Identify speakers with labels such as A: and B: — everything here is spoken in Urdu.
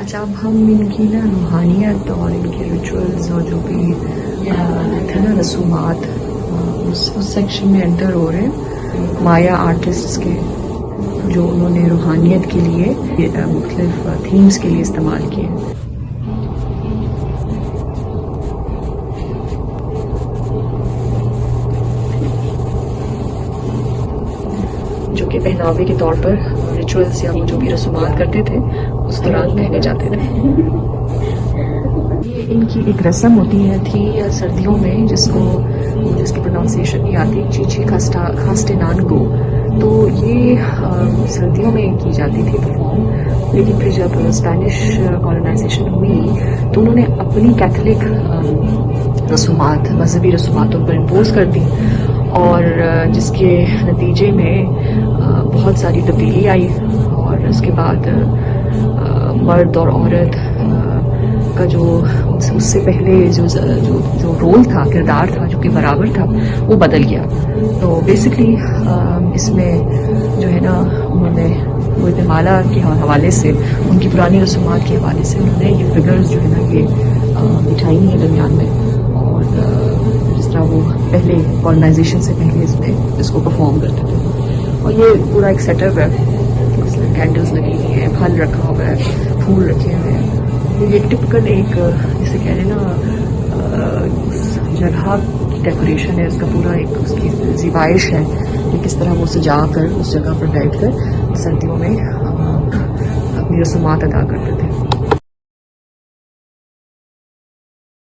A: اچھا، اب ہم ان کی نا روحانیت اور ان کے ریچولز اور جو بھی تھے نا رسومات، اس سیکشن میں انٹر ہو رہے ہیں مایا آرٹسٹس کے، جو انہوں نے روحانیت کے لیے مختلف تھیمز کے لیے استعمال کیے. جو کہ پہناوے کے طور پر ریچولز یا جو بھی رسومات کرتے تھے اس دوران پہنے جاتے تھے. یہ ان کی ایک رسم ہوتی ہے تھی سردیوں میں جس کی پروننسیشن نہیں آتی، چیچی خاسٹے نانگو. تو یہ سردیوں میں کی جاتی تھی پرفارم، لیکن پھر جب اسپینش کالونائزیشن ہوئی تو انہوں نے اپنی کیتھولک رسومات، مذہبی رسومات ان پر امپوز کر دی، اور جس کے نتیجے میں بہت ساری تبدیلی آئی. اور اس کے بعد مرد اور عورت کا جو اس سے پہلے جو رول تھا، کردار تھا جو کہ برابر تھا، وہ بدل گیا. تو بیسکلی اس میں جو ہے نا انہوں نے گوئتمالا کے حوالے سے، ان کی پرانی رسومات کے حوالے سے انہوں نے یہ فگرز جو ہے نا یہ بٹھائی ہیں درمیان میں، اور جس طرح وہ پہلے کالونائزیشن سے پہلے اس کو پرفارم کرتے تھے. اور یہ پورا ایک سیٹ اپ ہے، کینڈلز لگی ہوئی ہیں، پھل رکھا ہوا ہے، پھول رکھے ہوئے ہیں. یہ ٹپکل ایک جسے کہہ رہے ہیں نا اس جگہ کی ڈیکوریشن ہے، اس کا پورا ایک اس کی زیبائش ہے کہ کس طرح وہ سجا کر اس جگہ پر بیٹھ کر سردیوں میں اپنی رسومات ادا کرتے تھے.